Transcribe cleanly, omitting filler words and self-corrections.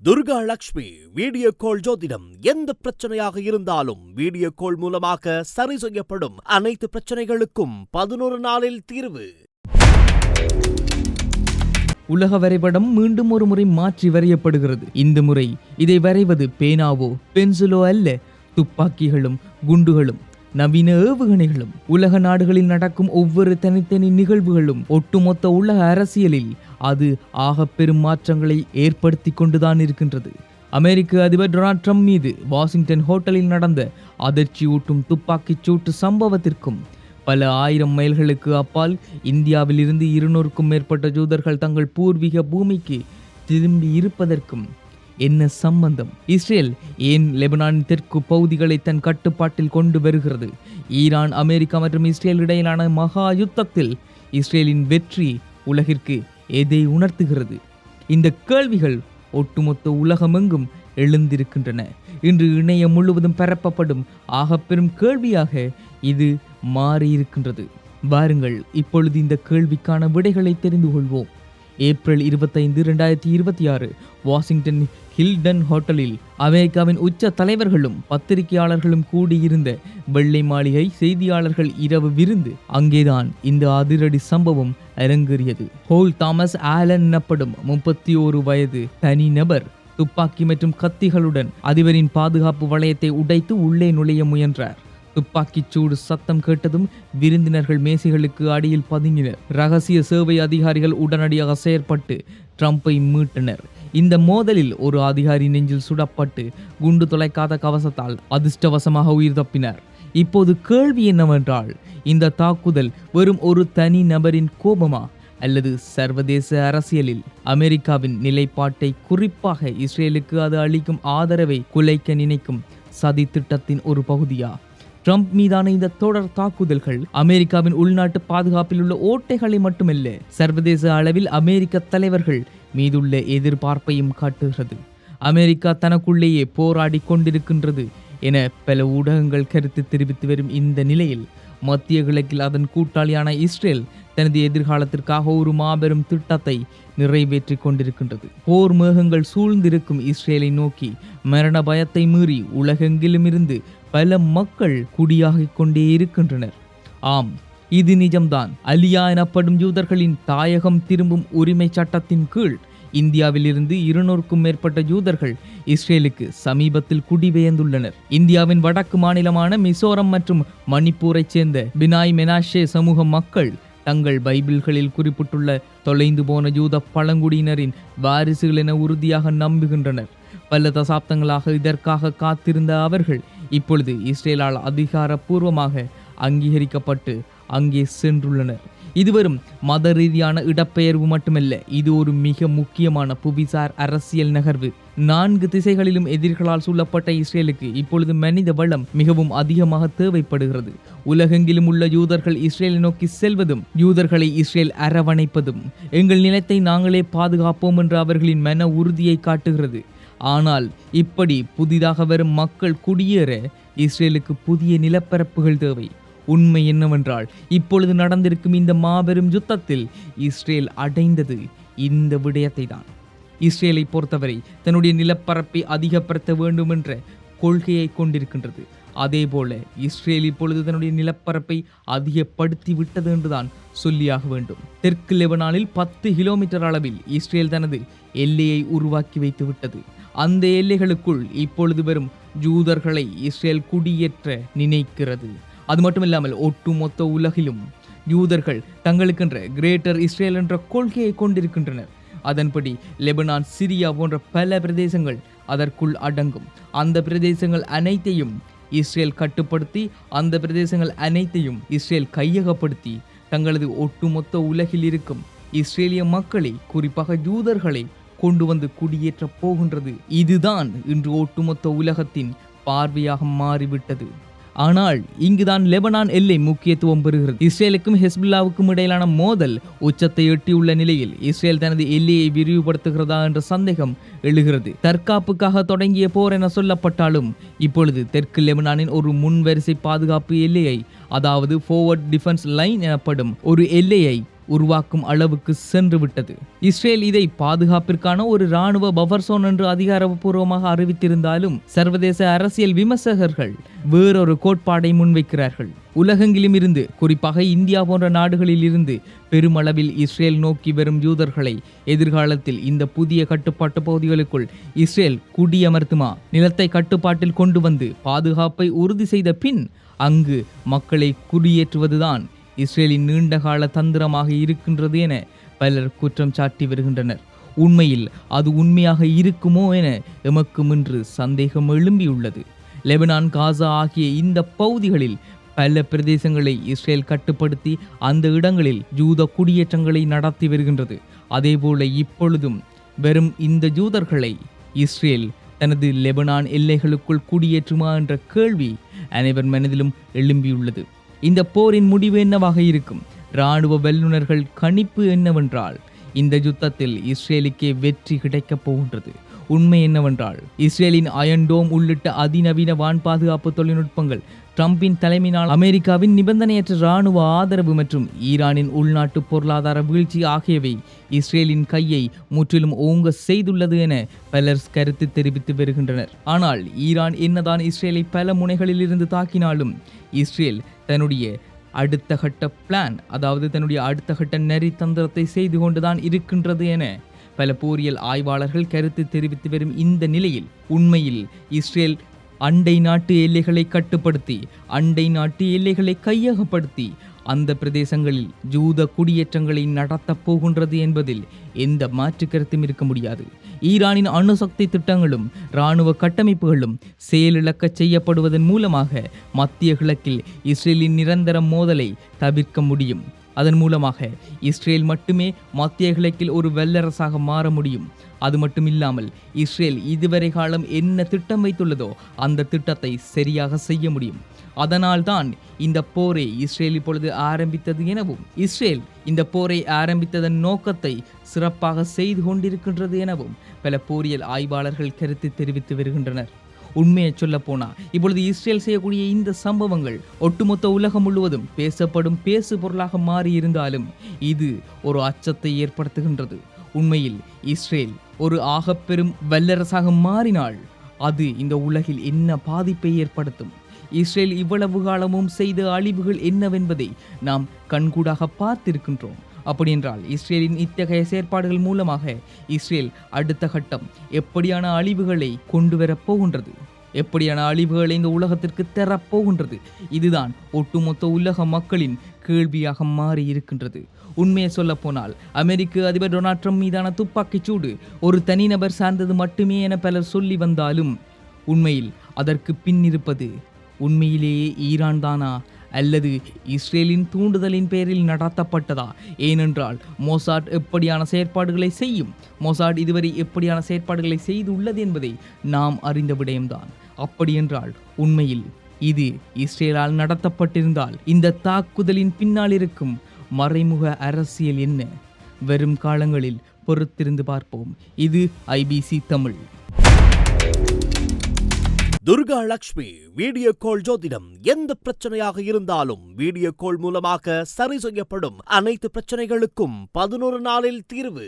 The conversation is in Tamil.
துர்கா லட்சுமி வீடியோ கால் ஜோதிடம். எந்த பிரச்சனையாக இருந்தாலும் வீடியோ கால் மூலமாக சரி செய்யப்படும். அனைத்து பிரச்சனைகளுக்கும் 11 நாளில் தீர்வு. உலக வரைபடம் மீண்டும் ஒரு முறை மாற்றி வரையப்படுகிறது. இந்த முறை இதை வரைவது பேனாவோ பென்சிலோ அல்ல, துப்பாக்கிகளும் குண்டுகளும் நவீன ஏவுகணைகளும். உலக நாடுகளில் நடக்கும் ஒவ்வொரு தனித்தனி நிகழ்வுகளும் ஒட்டுமொத்த உலக அரசியலில் அது பெரும் மாற்றங்களை ஏற்படுத்தி கொண்டுதான் இருக்கின்றது. அமெரிக்க அதிபர் டொனால்ட் ட்ரம்ப் மீது வாஷிங்டன் ஹோட்டலில் நடந்த அதிர்ச்சியூட்டும் துப்பாக்கிச் சூட்டு சம்பவத்திற்கும் பல ஆயிரம் மைல்களுக்கு அப்பால் இந்தியாவில் இருந்து 200க்கும் மேற்பட்ட ஜூதர்கள் தங்கள் பூர்வீக பூமிக்கு திரும்பி இருப்பதற்கும் என்ன சம்பந்தம்? இஸ்ரேல் ஏன் லெபனானின் தெற்கு பகுதிகளை தன் கட்டுப்பாட்டில் கொண்டு வருகிறது? ஈரான், அமெரிக்கா மற்றும் இஸ்ரேல் இடையிலான மகா யுத்தத்தில் இஸ்ரேலின் வெற்றி உலகிற்கு எதை உணர்த்துகிறது? இந்த கேள்விகள் ஒட்டுமொத்த உலகமெங்கும் எழுந்திருக்கின்றன. இன்று இணையம் முழுவதும் பரப்பப்படும் பெரும் கேள்வியாக இது மாறியிருக்கின்றது. வாருங்கள் இப்பொழுது இந்த கேள்விக்கான விடைகளை தெரிந்து கொள்வோம். ஏப்ரல் 25, 2026 வாஷிங்டன் ஹில்டன் ஹோட்டலில் அமெரிக்காவின் உச்ச தலைவர்களும் பத்திரிகையாளர்களும் கூடியிருந்த வெள்ளை மாளிகை செய்தியாளர்கள் இரவு விருந்து. அங்கேதான் இந்த அதிரடி சம்பவம் அரங்கேறியது. ஹோல் தாமஸ் ஆலன் எனப்படும் 31 வயது தனிநபர் துப்பாக்கி மற்றும் கத்திகளுடன் அதிபரின் பாதுகாப்பு வளையத்தை உடைத்து உள்ளே நுழைய முயன்றார். துப்பாக்கிச் சூடு சத்தம் கேட்டதும் விருந்தினர்கள் மேசைகளுக்கு அடியில் பதுங்கினர். ரகசிய சேவை அதிகாரிகள் உடனடியாக செயற்பட்டு ட்ரம்பை மீட்டனர். இந்த மோதலில் ஒரு அதிகாரி நெஞ்சில் சுடப்பட்டு குண்டு துளைக்காத கவசத்தால் அதிர்ஷ்டவசமாக உயிர் தப்பினார். இப்போது கேள்வி என்னவென்றால், இந்த தாக்குதல் வெறும் ஒரு தனி நபரின் கோபமா அல்லது சர்வதேச அரசியலில் அமெரிக்காவின் நிலைப்பாட்டை, குறிப்பாக இஸ்ரேலுக்கு அது அளிக்கும் ஆதரவை குலைக்க நினைக்கும் சதி திட்டத்தின் ஒரு பகுதியா? ட்ரம்ப் மீதான இந்த தொடர் தாக்குதல்கள் அமெரிக்காவின் உள்நாட்டு பாதுகாப்பில் உள்ள ஓட்டைகளை மட்டுமல்ல, சர்வதேச அளவில் அமெரிக்க தலைவர்கள் மீதுள்ள எதிர்பார்ப்பையும் காட்டுகிறது. அமெரிக்கா தனக்குள்ளேயே போராடி கொண்டிருக்கின்றது என பல ஊடகங்கள் கருத்து தெரிவித்து வரும் இந்த நிலையில் மத்திய கிழக்கில் அதன் கூட்டாளியான இஸ்ரேல் தனது எதிர்காலத்திற்காக ஒரு மாபெரும் திட்டத்தை நிறைவேற்றி கொண்டிருக்கின்றது. போர் மேகங்கள் சூழ்ந்திருக்கும் இஸ்ரேலை நோக்கி மரண பயத்தை மீறி உலகெங்கிலும் இருந்து பல மக்கள் குடியாகிக் கொண்டே இருக்கின்றனர். ஆம், இது நிஜம்தான். அலியா எனப்படும் யூதர்களின் தாயகம் திரும்பும் உரிமை சட்டத்தின் கீழ் இந்தியாவில் இருந்து 200க்கும் மேற்பட்ட யூதர்கள் இஸ்ரேலுக்கு சமீபத்தில் குடிபெயர்ந்துள்ளனர். இந்தியாவின் வடக்கு மாநிலமான மிசோரம் மற்றும் மணிப்பூரைச் சேர்ந்த பினாய் மெனாஷே சமூக மக்கள் தங்கள் பைபிள்களில் குறிப்பிட்டுள்ள தொலைந்து போன யூத பழங்குடியினரின் வாரிசுகள் என உறுதியாக நம்புகின்றனர். பல தசாப்தங்களாக இதற்காக காத்திருந்த அவர்கள் இப்பொழுது இஸ்ரேலால் அதிகாரப்பூர்வமாக அங்கீகரிக்கப்பட்டு அங்கே சென்றுள்ளனர். இது வெறும் மத ரீதியான இடப்பெயர்வு மட்டுமல்ல, இது ஒரு மிக முக்கியமான புவிசார் அரசியல் நகர்வு. 4 திசைகளிலும் எதிர்களால் சூழப்பட்ட இஸ்ரேலுக்கு இப்பொழுது மனித வளம் மிகவும் அதிகமாக தேவைப்படுகிறது. உலகெங்கிலும் உள்ள யூதர்கள் இஸ்ரேலை நோக்கி செல்வதும், யூதர்களை இஸ்ரேல் அரவணைப்பதும் எங்கள் நிலத்தை நாங்களே பாதுகாப்போம் என்ற அவர்களின் மன உறுதியை காட்டுகிறது. ஆனால் இப்படி புதிதாக வரும் மக்கள் குடியேற இஸ்ரேலுக்கு புதிய நிலப்பரப்புகள் தேவை. உண்மை என்னவென்றால், இப்பொழுது நடந்திருக்கும் இந்த மாபெரும் யுத்தத்தில் இஸ்ரேல் அடைந்தது இந்த விடயத்தை தான். இஸ்ரேலை பொறுத்தவரை தன்னுடைய நிலப்பரப்பை அதிகப்படுத்த வேண்டும் என்ற கொள்கையை கொண்டிருக்கின்றது. அதேபோல இஸ்ரேல் இப்பொழுது தன்னுடைய நிலப்பரப்பை அதிகப்படுத்தி விட்டது என்றுதான் சொல்லியாக வேண்டும். தெற்கு லெபனானில் 10 கிலோமீட்டர் அளவில் இஸ்ரேல் தனது எல்லையை உருவாக்கி வைத்து விட்டது. அந்த எல்லைகளுக்குள் இப்பொழுது வரும் ஜூதர்களை இஸ்ரேல் குடியேற்ற நினைக்கிறது. அது மட்டுமில்லாமல் ஒட்டுமொத்த உலகிலும் யூதர்கள் தங்களுக்கென்ற கிரேட்டர் இஸ்ரேல் என்ற கொள்கையை கொண்டிருக்கின்றனர். அதன்படி லெபனான், சிரியா போன்ற பல பிரதேசங்கள் அதற்குள் அடங்கும். அந்த பிரதேசங்கள் அனைத்தையும் இஸ்ரேல் கட்டுப்படுத்தி, அந்த பிரதேசங்கள் அனைத்தையும் இஸ்ரேல் கையகப்படுத்தி தங்களது ஒட்டுமொத்த உலகில் இருக்கும் இஸ்ரேலிய மக்களை, குறிப்பாக யூதர்களை கொண்டு வந்து குடியேற்ற போகின்றது. இதுதான் இன்று ஒட்டுமொத்த உலகத்தின் பார்வையாக மாறிவிட்டது. ஆனால் இங்குதான் லெபனான் எல்லை முக்கியத்துவம் பெறுகிறது. இஸ்ரேலுக்கும் ஹெஸ்புல்லாவுக்கும் இடையிலான மோதல் உச்சத்தை எட்டியுள்ள நிலையில் இஸ்ரேல் தனது எல்லையை விரிவுபடுத்துகிறதா என்ற சந்தேகம் எழுகிறது. தற்காப்புக்காக தொடங்கிய போர் என சொல்லப்பட்டாலும் இப்பொழுது தெற்கு லெபனானின் ஒரு முன்வரிசை பாதுகாப்பு எல்லையை, அதாவது ஃபார்வர்ட் டிஃபென்ஸ் லைன் எனப்படும் ஒரு எல்லையை உருவாக்கும் அளவுக்கு சென்று விட்டது. இஸ்ரேல் இதை பாதுகாப்பிற்கான ஒரு இராணுவ பஃபர் சோன் என்று அதிகாரப்பூர்வமாக அறிவித்திருந்தாலும் சர்வதேச அரசியல் விமர்சகர்கள் வேறொரு கோட்பாடை முன்வைக்கிறார்கள். உலகெங்கிலும் இருந்து, குறிப்பாக இந்தியா போன்ற நாடுகளில் இருந்து பெருமளவில் இஸ்ரேல் நோக்கி வரும் யூதர்களை எதிர்காலத்தில் இந்த புதிய கட்டுப்பாட்டு பகுதிகளுக்குள் இஸ்ரேல் குடியமர்த்துமா, நிலத்தை கட்டுப்பாட்டில் கொண்டு வந்து பாதுகாப்பை உறுதி செய்த பின் அங்கு மக்களை குடியேற்றுவதுதான் இஸ்ரேலின் நீண்டகால தந்திரமாக இருக்கின்றது என பலர் குற்றம் சாட்டி வருகின்றனர். உண்மையில் அது உண்மையாக இருக்குமோ என எமக்கும் இன்று சந்தேகம் எழும்பியுள்ளது. லெபனான், காசா ஆகிய இந்த பகுதிகளில் பல பிரதேசங்களை இஸ்ரேல் கட்டுப்படுத்தி அந்த இடங்களில் யூத குடியேற்றங்களை நடத்தி வருகின்றது. அதேபோல இப்பொழுதும் வெறும் இந்த யூதர்களை இஸ்ரேல் தனது லெபனான் எல்லைகளுக்குள் குடியேற்றுமா என்ற கேள்வி அனைவர் மனதிலும் எழும்பியுள்ளது. இந்த போரின் முடிவு என்னவாக இருக்கும்? இராணுவ வல்லுநர்கள் கணிப்பு என்னவென்றால் இந்த யுத்தத்தில் இஸ்ரேலுக்கே வெற்றி கிடைக்கப் போகின்றது. உண்மை என்னவென்றால் இஸ்ரேலின் அயன் டோம் உள்ளிட்ட அதிநவீன வான் பாதுகாப்பு தொழில்நுட்பங்கள், ட்ரம்பின் தலைமையினால் அமெரிக்காவின் நிபந்தனையற்ற இராணுவ ஆதரவு மற்றும் ஈரானின் உள்நாட்டு பொருளாதார வீழ்ச்சி ஆகியவை இஸ்ரேலின் கையை முற்றிலும் ஓங்க செய்துள்ளது என பலர் கருத்து தெரிவித்து வருகின்றனர். ஆனால் ஈரான் என்னதான் இஸ்ரேலை பல முனைகளில் இருந்து தாக்கினாலும் இஸ்ரேல் தன்னுடைய அடுத்த கட்ட பிளான், அதாவது தன்னுடைய அடுத்த கட்ட நெறி தந்திரத்தை செய்து கொண்டுதான் இருக்கின்றது என பல போரியல் ஆய்வாளர்கள் கருத்து தெரிவித்து வரும் இந்த நிலையில் உண்மையில் இஸ்ரேல் அண்டை நாட்டு எல்லைகளை கட்டுப்படுத்தி, அண்டை நாட்டு எல்லைகளை கையகப்படுத்தி அந்த பிரதேசங்களில் யூத குடியேற்றங்களை நடத்தப் போகின்றது என்பதில் எந்த மாற்று கருத்தும் இருக்க முடியாது. ஈரானின் அணுசக்தி திட்டங்களும் இராணுவ கட்டமைப்புகளும் செயலிழக்கச் செய்யப்படுவதன் மூலமாக மத்திய கிழக்கில் இஸ்ரேலின் நிரந்தர மோதலை தவிர்க்க முடியும். அதன் மூலமாக இஸ்ரேல் மட்டுமே மத்திய கிழக்கில் ஒரு வல்லரசாக மாற முடியும். அது மட்டும் இல்லாமல் இஸ்ரேல் இதுவரை காலம் என்ன திட்டம் வைத்துள்ளதோ அந்த திட்டத்தை சரியாக செய்ய முடியும். அதனால்தான் இந்த போரை இஸ்ரேல் இப்பொழுது ஆரம்பித்தது எனவும், இஸ்ரேல் இந்த போரை ஆரம்பித்ததன் நோக்கத்தை சிறப்பாக செய்து கொண்டிருக்கின்றது எனவும் பல போரியல் ஆய்வாளர்கள் கருத்து தெரிவித்து வருகின்றனர். உண்மையை சொல்ல போனா இப்பொழுது இஸ்ரேல் செய்யக்கூடிய இந்த சம்பவங்கள் ஒட்டுமொத்த உலகம் முழுவதும் பேசப்படும் பேசு பொருளாக மாறி இருந்தாலும் இது ஒரு அச்சத்தை ஏற்படுத்துகின்றது. உண்மையில் இஸ்ரேல் ஒரு ஆகப்பெரும் வல்லரசாக மாறினால் அது இந்த உலகில் என்ன பாதிப்பை ஏற்படுத்தும்? இஸ்ரேல் இவ்வளவு காலமும் செய்த அழிவுகள் என்னவென்பதை நாம் கண்கூடாக பார்த்திருக்கின்றோம். அப்படியென்றால் இஸ்ரேலின் இத்தகைய செயற்பாடுகள் மூலமாக இஸ்ரேல் அடுத்த கட்டம் எப்படியான அழிவுகளை கொண்டு வரப் போகின்றது, எப்படியான அழிவுகளை இந்த உலகத்திற்கு தரப்போகின்றது? இதுதான் ஒட்டுமொத்த உலக மக்களின் கேள்வியாக மாறி இருக்கின்றது. உண்மையை சொல்ல போனால் அமெரிக்க அதிபர் டொனால்ட் ட்ரம்ப் மீதான துப்பாக்கிச் சூடு ஒரு தனிநபர் சார்ந்தது மட்டுமே என பலர் சொல்லி வந்தாலும் உண்மையில் அதற்கு பின்னிருப்பது உண்மையிலேயே ஈரான் தானா அல்லது இஸ்ரேலின் தூண்டுதலின் பேரில் நடத்தப்பட்டதா? ஏனென்றால் மொசாட் எப்படியான செயற்பாடுகளை செய்யும், மொசாட் இதுவரை எப்படியான செயற்பாடுகளை செய்துள்ளது என்பதை நாம் அறிந்த விடயம்தான். அப்படியென்றால் உண்மையில் இது இஸ்ரேலால் நடத்தப்பட்டிருந்தால் இந்த தாக்குதலின் பின்னால் இருக்கும் மறைமுக அரசியல் என்ன? வரும் காலங்களில் பொறுத்திருந்து பார்ப்போம். இது IBC Tamil. Durga Lakshmi video call ஜோதிடம். எந்த பிரச்சனையாக இருந்தாலும் வீடியோ கால் மூலமாக சரி செய்யப்படும். அனைத்து பிரச்சனைகளுக்கும் 11 நாளில் தீர்வு.